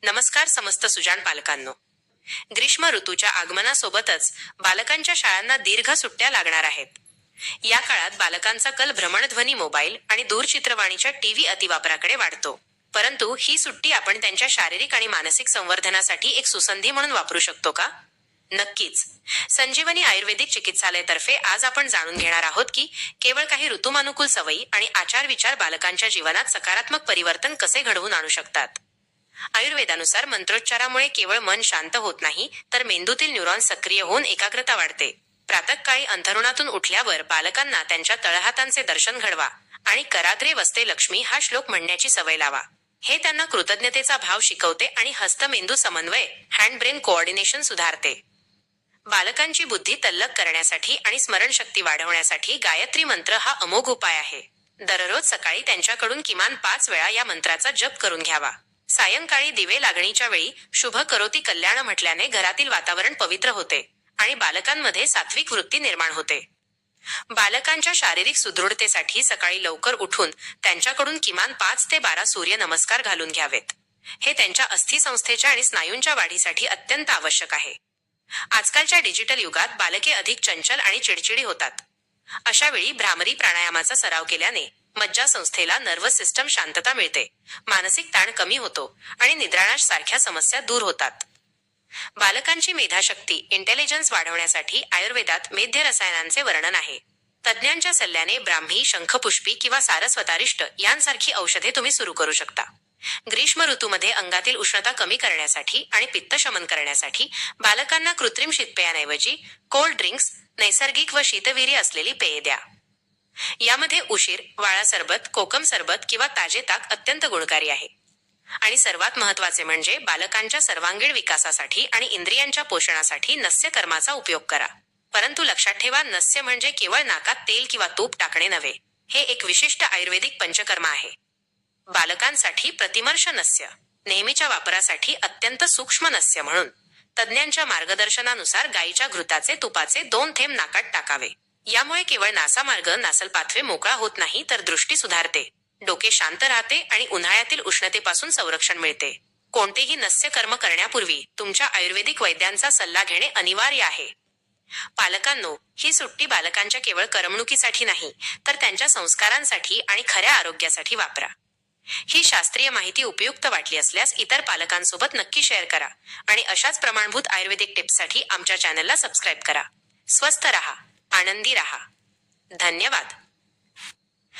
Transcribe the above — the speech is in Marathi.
नमस्कार समस्त सुजाण पालकांनो. ग्रीष्म ऋतूच्या आगमनासोबतच बालकांच्या शाळांना दीर्घ सुट्ट्या लागणार आहेत. या काळात बालकांचा कल भ्रमणध्वनी मोबाईल आणि दूरचित्रवाणीच्या टीव्ही अतिवापराकडे वाढतो. परंतु ही सुट्टी आपण त्यांच्या शारीरिक आणि मानसिक संवर्धनासाठी एक सुसंधी म्हणून वापरू शकतो का? नक्कीच. संजीवनी आयुर्वेदिक चिकित्सालयातर्फे आज आपण जाणून घेणार आहोत की केवळ काही ऋतुमानुकूल सवयी आणि आचार-विचार बालकांच्या जीवनात सकारात्मक परिवर्तन कसे घडवून आणू शकतात. आयुर्वेदानुसार मंत्रोच्चारामुळे केवळ मन शांत होत नाही, तर मेंदूतील न्यूरॉन्स सक्रिय होऊन एकाग्रता वाढते. प्रातःकाळी अंथरुणातून उठल्यावर बालकांना त्यांच्या तळहातांचे दर्शन घडवा आणि कराग्रे वसते लक्ष्मी हा श्लोक म्हणण्याची सवय लावा. हे त्यांना कृतज्ञतेचा भाव शिकवते आणि हस्त-मेंदू समन्वय हँड ब्रेन कोऑर्डिनेशन सुधारते. बालकांची बुद्धी तल्लख करण्यासाठी आणि स्मरणशक्ती वाढवण्यासाठी गायत्री मंत्र हा अमोघ उपाय आहे. दररोज सकाळी त्यांच्याकडून किमान 5 वेळा या मंत्राचा जप करून घ्यावा. सायंकाळी दिवे लागणीच्या वेळी शुभ करोती कल्याण म्हटल्याने घरातील वातावरण पवित्र होते आणि बालकांमध्ये सात्विक वृत्ती निर्माण होते. बालकांच्या शारीरिक सुदृढतेसाठी सकाळी लवकर उठून त्यांच्याकडून किमान 5 ते 12 सूर्य नमस्कार घालून घ्यावेत. हे त्यांच्या अस्थिसंस्थेच्या आणि स्नायूंच्या वाढीसाठी अत्यंत आवश्यक आहे. आजकालच्या डिजिटल युगात बालके अधिक चंचल आणि चिडचिडी होतात. अशा वेळी भ्रामरी प्राणायामाचा सराव केल्याने मज्जासंस्थेला नर्व्हस सिस्टम शांतता मिळते, मानसिक ताण कमी होतो आणि निद्रानाश सारख्या समस्या दूर होतात. बालकांची मेधाशक्ती इंटेलिजन्स वाढवण्यासाठी आयुर्वेदात मेध्य रसायनांचे वर्णन आहे. तज्ज्ञांच्या सल्ल्याने ब्राह्मी, शंखपुष्पी किंवा सारस्वतारिष्ट यांसारखी औषधे तुम्ही सुरू करू शकता. ग्रीष्म ऋतूमध्ये अंगातील उष्णता कमी करण्यासाठी आणि पित्तशमन करण्यासाठी बालकांना कृत्रिम शीतपेयांऐवजी कोल्ड ड्रिंक्स, नैसर्गिक व शीतवीर्य असलेली पेये द्या. यामध्ये उशीर, वाळा सरबत, कोकम सरबत किंवा ताजे ताक अत्यंत गुणकारी आहे. आणि सर्वात महत्त्वाचे म्हणजे बालकांच्या सर्वांगीण विकासासाठी आणि इंद्रियांच्या पोषणासाठी नस्य कर्माचा उपयोग करा. परंतु लक्षात ठेवा, नस्य म्हणजे केवळ नाकात तेल किंवा तूप टाकणे नव्हे. हे एक विशिष्ट आयुर्वेदिक पंचकर्म आहे. बालकांसाठी प्रतिमर्श नस्य, नेहमीच्या वापरासाठी अत्यंत सूक्ष्म नस्य म्हणून तज्ज्ञांच्या मार्गदर्शनानुसार गायीच्या घृताचे तुपाचे 2 थेंब नाकात टाकावे. यामुळे केवळ नासामार्ग, नासल पाथवे मोकळा होत नाही, तर दृष्टी सुधारते, डोके शांत राहते आणि उन्हाळ्यातील उष्णतेपासून संरक्षण मिळते. कोणतेही नस्य कर्म करण्यापूर्वी तुमच्या आयुर्वेदिक वैद्यांचा सल्ला घेणे अनिवार्य आहे. पालकांनो, ही सुट्टी बालकांच्या केवळ करमणुकीसाठी नाही, तर त्यांच्या संस्कारांसाठी आणि खऱ्या आरोग्यासाठी वापरा. ही शास्त्रीय माहिती उपयुक्त वाटली असल्यास इतर पालकांसोबत नक्की शेअर करा आणि अशाच प्रमाणभूत आयुर्वेदिक टिप्ससाठी आमच्या चॅनलला सबस्क्राईब करा. स्वस्थ रहा, आनंदी रहा. धन्यवाद.